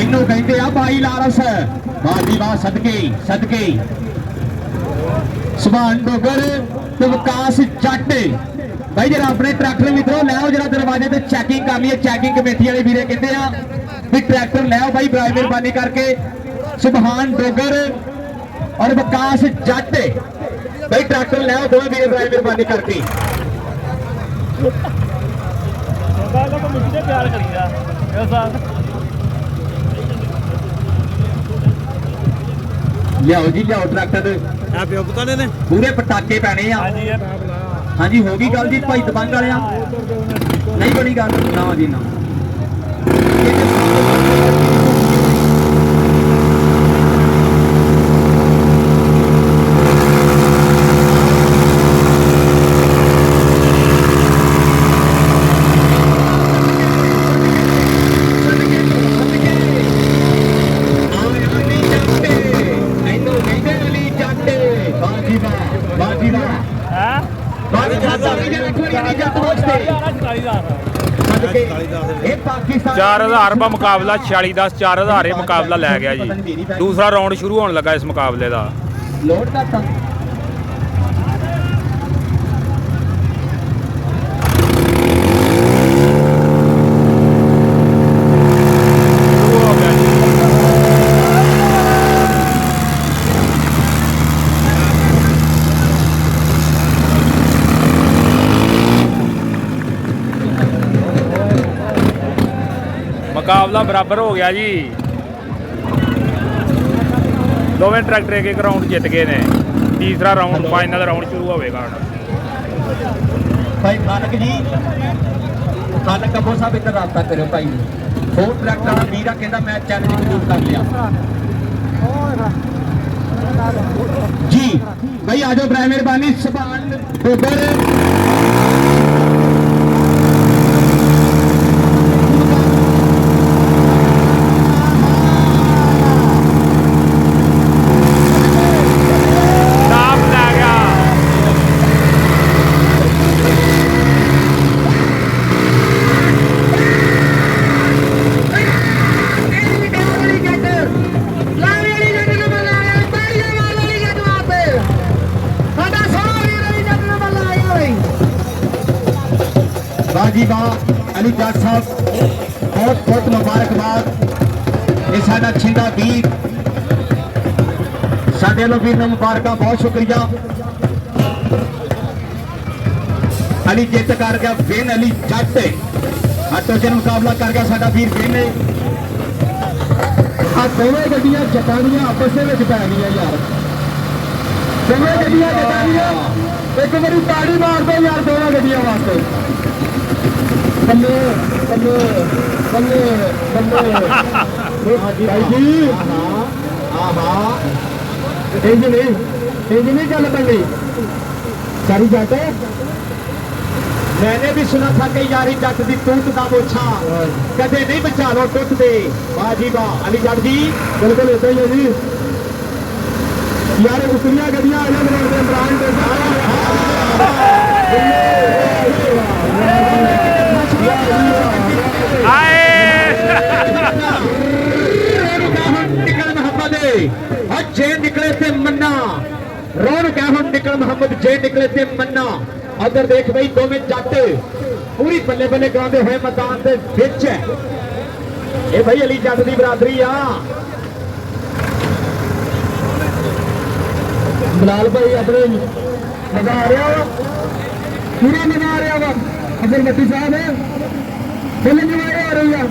ਇਹਨੂੰ ਕਹਿੰਦੇ ਆ ਬਾਈ ਲਾਰਸ ਬਾਜੀ ਵਾਹ ਸਦਕੇ ਸਦਕੇ ਸੁਭਾਨ ਡੋਗਰ ਤੇ ਵਿਕਾਸ ਜੱਟ भाई जरा अपने ट्रैक्टर मित्रों लैओ जरा दरवाजे ते चैकिंग कर लीए चैकिंग कमेटी वाले वीरे कहते हैं भी ट्रैक्टर लैओ भाई बड़ा मेहरबानी करके सुभान डोगर और विकास जट भाई ट्रैक्टर लैओ दोनों वीरे बड़ा मेहरबानी करके लियाओ जी लियाओ ट्रैक्टर पूरे पटाके पैने हाँ जी होगी गल जी भाई दबंग वाले नहीं बनी गल ना जी ना रुपया मुकाबला 40-10 4000 मुकाबला लै गया जी। दूसरा राउंड शुरू होने लगा इस मुकाबले का। मुकाबला बराबर हो गया जी। दोवें ट्रैक्टर एक राउंड जित गए ने। तीसरा राउंड फाइनल राउंड शुरू होगा। भाई खानक जी खानक कबो साहब इधर रास्ता करो भाई। दो ट्रैक्टर वाला वीरा कहता मैं चैलेंज कबूल कर लिया जी। भाई आ जाओ बड़ा मेहरबानी सुभान डोगर जी वाह अली जट साहब बहुत बहुत मुबारकबाद। ये साडा छिंदा वीर साडे लो वीर मुबारक बहुत शुक्रिया। अली जित कर गया विन अली जट हटो से मुकाबला कर गया साडा वीर विन। दोवें गड्डियां जटानियां आपस में पै गई यार। दोवें गड्डियां जटानियां एक बारी ताड़ी मार दो यार दोवें गड्डियां वास्ते। बल्ले बल्ले बल्ले बल्ले भाई जी नहीं चल बल्ले सारी जट। मैंने भी सुना था कि यारी जट की टूट का मोछा कदे नहीं बचा लो टूट दे। वाह जी वाह अली जट जी बिल्कुल ऐसा ही है जी यार। उतरिया गड्डियां इमरान जे निकले थे मन्ना रौनक है हम निकल मोहम्मद जे निकले थे मन्ना। अगर देख भाई दोवें जट पूरी बल्ले बल्ले कराते हुए मैदान के बिच है। ये भाई अली जट की बरादरी आ। बिलाल भाई अपने मजा आ रहा वा पूरा मजा आ रहा वा। अब्दुल मती साहब फुल इंजॉय आ रही है।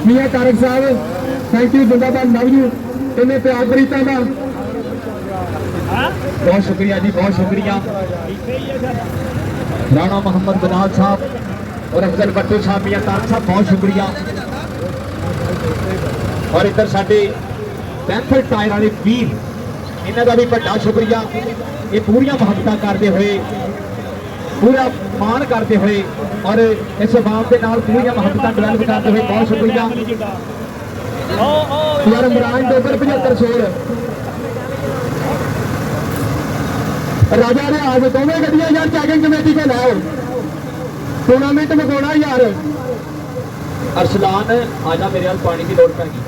मियां तारक साहब थैंक यू जिंदाबाद लव यू। इन्हें प्यार बरीता का बहुत शुक्रिया जी बहुत शुक्रिया। राणा मोहम्मद बनाल साहब और अफजल भट्टू साहब मियां तारक साहब बहुत शुक्रिया। और इधर साडे पैंथर टायर वाले वीर इन्हों का भी बड़ा शुक्रिया। ये पूरियां मुहब्बत करते हुए पूरा मान करते हुए और इस बाप के नाल पूरियां मुहब्बत डेवलप करते हुए बहुत शुक्रिया। यार इमरान डोगर 75 राजा ने आज दोवें गड्डियां यार चैकिंग कमेटी को लाओ टूर्नामेंट मुकाना यार। अरसलान आजा मेरे हाल पानी की लोड़ पैगी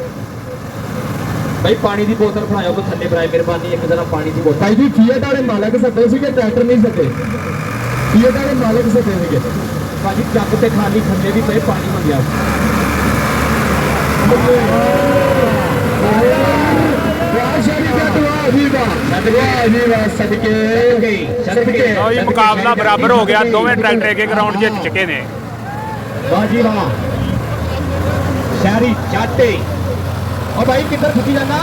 ਭਾਈ ਪਾਣੀ ਦੀ ਬੋਤਲ ਫੜਾਇਓ ਕੋ ਥੱਲੇ ਬਰਾਏ ਮਿਹਰਬਾਨੀ ਇੱਕ ਜਰਾ ਪਾਣੀ ਦੀ ਬੋਤਲ ਭਾਈ ਜੀ ਫੀਐਟ ਵਾਲੇ ਮਾਲਕ ਸੱਦੇ ਸੀਗੇ ਟਰੈਕਟਰ ਨਹੀਂ ਸੱਦੇ ਫੀਐਟ ਵਾਲੇ ਮਾਲਕ ਸੱਦੇ ਸੀਗੇ ਭਾਜੀ ਜੱਗ ਤੇ ਖਾਲੀ ਥੱਲੇ ਵੀ ਪਏ ਪਾਣੀ ਮੰਗਿਆ ਵਾਹ ਸ਼ਰੀ ਜੱਟ ਵਾਹ ਜੀ ਵਾਹ ਸਦਕੇ ਲਓ ਜੀ ਮੁਕਾਬਲਾ ਬਰਾਬਰ ਹੋ ਗਿਆ ਦੋਵੇਂ ਟਰੈਕਟਰ ਇੱਕ ਗਰਾਊਂਡ ਜਿੱਤ ਚੁੱਕੇ ਨੇ ਵਾਹ ਜੀ ਵਾਹ ਸ਼ਹਿਰੀ ਚਾਟੇ ਉਹ ਭਾਈ ਕਿੱਧਰ ਫੁੱਟੀ ਜਾਂਦਾ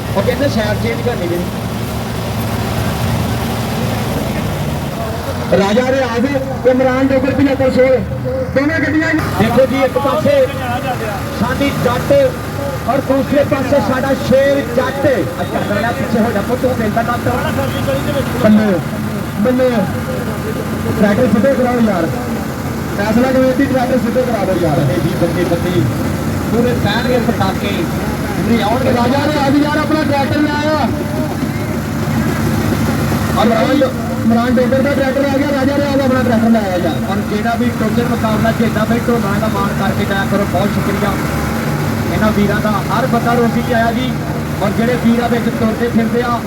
ਉਹ ਕਹਿੰਦੇ ਸ਼ਹਿਰ ਚੇਂਜ ਕਰਨੀ ਜੀ ਰਾਜਾ ਦੇ ਆਗੇ ਇਮਰਾਨ ਡੋਗਰ 75 ਦੋਵੇਂ ਗੱਡੀਆਂ ਦੇਖੋ ਜੀ ਇੱਕ ਪਾਸੇ ਸਾਡੀ ਜੱਟ ਔਰ ਦੂਸਰੇ ਪਾਸੇ ਸਾਡਾ ਸ਼ੇਰ ਜੱਟ ਅੱਛਾ ਦਰਲਾ ਪਿੱਛੇ ਹੋ ਜਾ ਪੁੱਤ ਉਹ ਮਿਲਦਾ ਡਾਕਟਰ ਬੱਲੇ ਟਰੈਕਟਰ ਸਿੱਧੇ ਕਰਾਓ ਯਾਰ ਫੈਸਲਾ ਕਮੇਟੀ ਟਰੈਕਟਰ ਸਿੱਧੇ ਕਰਾ ਦਿਓ ਯਾਰ ਜੀ ਬੰਦੇ ਪੂਰੇ ਪੈਣਗੇ ਪਟਾਕੇ ਨਹੀਂ ਆਉਣਗੇ ਰਾਜਾ ਨੇ ਅੱਜ ਯਾਰ ਆਪਣਾ ਟਰੈਕਟਰ ਲਾਇਆ ਇਮਰਾਨ ਡੋਗਰ ਦਾ ਟਰੈਕਟਰ ਆ ਗਿਆ ਰਾਜਾ ਨੇ ਅੱਜ ਆਪਣਾ ਟਰੈਕਟਰ ਲਾਇਆ ਯਾਰ ਔਰ ਜਿਹੜਾ ਵੀ ਟੋਚਰ ਮੁਕਾਬਲਾ ਜਿੱਦਾਂ ਬਈ ਢੋਲਾਂ ਦਾ ਮਾਣ ਕਰਕੇ ਜਾਇਆ ਕਰੋ ਬਹੁਤ ਸ਼ੁਕਰੀਆ ਇਹਨਾਂ ਵੀਰਾਂ ਦਾ ਹਰ ਬੰਦਾ ਰੋਟੀ 'ਚ ਆਇਆ ਜੀ ਔਰ ਜਿਹੜੇ ਵੀਰਾਂ ਵਿੱਚ ਤੁਰਦੇ ਫਿਰਦੇ ਆ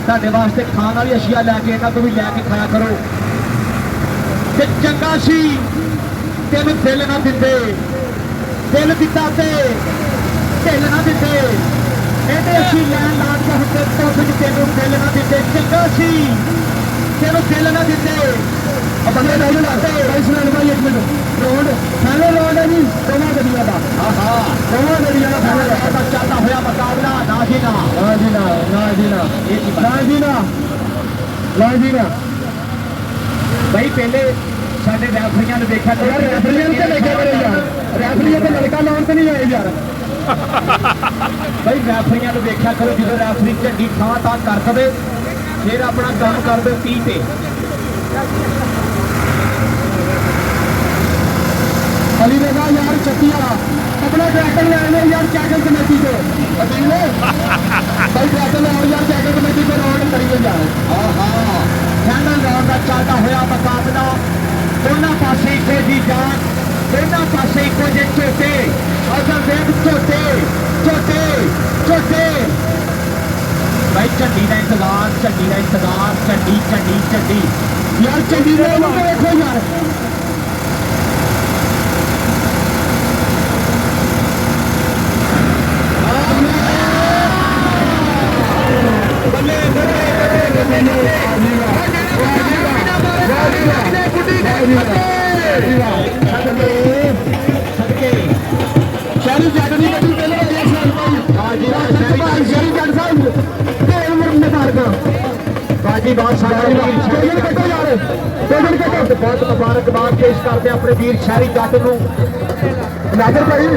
ਤੁਹਾਡੇ ਵਾਸਤੇ ਖਾਣ ਵਾਲੀ ਅਸ਼ੀਆ ਲੈ ਕੇ ਇਹਨਾਂ ਤੋਂ ਵੀ ਲੈ ਕੇ ਖਾਇਆ ਕਰੋ ਤੇ ਚੰਗਾ ਸੀ ਤੈਨੂੰ ਦਿਲ ਨਾ ਦਿੰਦੇ ਦਿਲ ਦਿੱਤਾ ਤੇ ਢਿੱਲ ਨਾ ਦਿੰਦੇ ਇਹਦੇ ਅਸੀਂ ਲੈਣ ਲਾਣ ਕੇ ਹੁੰਦੇ ਤੋਂ ਤੈਨੂੰ ਦਿਲ ਨਾ ਦਿੰਦੇ ਚੰਗਾ ਸੀ ਤੈਨੂੰ ਦਿਲ ਨਾ ਦਿੰਦੇ ਬੰਦੇ ਲੈ ਜਾਓ ਭਾਈ ਸੁਣਾਣ ਭਾਈ ਇੱਕ ਮਿੰਟ ਰੋਡ ਫਾਈਨਲ ਰੋਡ ਹੈ ਜੀ ਦੋਵਾਂ ਗੱਡੀਆਂ ਦਾ ਆਹਾ ਦੋਵਾਂ ਗੱਡੀਆਂ ਦਾ ਫਾਈਨਲ ਦਾ ਚੱਲਦਾ ਹੋਇਆ ਮੁਕਾਬਲਾ ਨਾ ਜੀ ਨਾ ਨਾ ਜੀ ਨਾ ਨਾ ਜੀ ਨਾ ਇਹ ਕੀ ਨਾ ਜੀ ਨਾ ਨਾ ਜੀ ਨਾ ਬਈ ਪਹਿਲੇ ਸਾਡੇ ਰੈਫਰੀਆਂ ਨੂੰ ਦੇਖਿਆ ਯਾਰ ਰੈਫਰੀਆਂ ਨੂੰ ਤੇ ਦੇਖਿਆ ਕਰੋ ਯਾਰ ਰੈਫਰੀਆਂ ਤੇ ਲੜਕਾ ਲਾਉਣ ਤੇ ਨਹੀਂ ਆਏ ਯਾਰ ਬਈ ਰੈਫਰੀਆਂ ਨੂੰ ਦੇਖਿਆ ਕਰੋ ਜਦੋਂ ਰੈਫਰੀ ਝੰਡੀ ਥਾਂ ਥਾਂ ਕਰ ਦਵੇ ਫਿਰ ਆਪਣਾ ਕੰਮ ਕਰ ਦਿਓ 30 ਤੇ ਅਲੀ ਰਜ਼ਾ ਯਾਰ ਚੱਕੀਆ ਆਪਣਾ ਟਰੈਕਟਰ ਲੈ ਆਏ ਯਾਰ ਚੈਕਲ ਕਮੇਟੀ ਤੋਂ ਅਦੀਲ ਭਾਈ ਟਰੈਕਟਰ ਲੈ ਆਓ ਯਾਰ ਚੈਕਲ ਕਮੇਟੀ ਤੋਂ ਰੌਂਡ ਕਰੀਏ ਯਾਰ ਆਹਾ ਫਾਈਨਲ ਰਾਉਂਡ ਦਾ ਚੱਲਦਾ ਹੋਇਆ ਮੁਕਾਬਲਾ ਦੋਨਾਂ ਪਾਸੇ ਇੱਕੋ ਜੀ ਜਾਨ ਦੋਨਾਂ ਪਾਸੇ ਇੱਕੋ ਜਿਹੇ ਝੋਟੇ ਅਸਲ ਦੇਖ ਝੋਟੇ ਝੋਟੇ ਝੋਟੇ ਭਾਈ ਝੰਡੀ ਦਾ ਇੰਤਜ਼ਾਰ ਝੰਡੀ ਦਾ ਇੰਤਜ਼ਾਰ ਝੰਡੀ ਝੰਡੀ ਝੰਡੀ ਯਾਰ ਚੰਗੀ ਦੇ ਨੂੰ ਦੇਖੋ ਯਾਰ ਸ਼ਹਿਰੀ ਜੱਟ ਦੀ ਗੱਡੀ ਪਹਿਲੇ ਆ ਸਾਲ ਭਾਈ ਸ਼ਹਿਰੀ ਜੱਟ ਸਾਹਿਬ ਤੇ ਉਮਰ ਮੁਬਾਰਕਾਂ ਬਾਜੀ ਬਾਤ ਸਾਡਾ ਟੋਜਨ ਕੱਟੋ ਯਾਰ ਟੋਜਨ ਕੱਟੋ ਬਹੁਤ ਮੁਬਾਰਕਬਾਦ ਪੇਸ਼ ਕਰਦੇ ਆਪਣੇ ਵੀਰ ਸ਼ਹਿਰੀ ਜੱਟ ਨੂੰ ਨਾਜ਼ਰ ਭਾਈ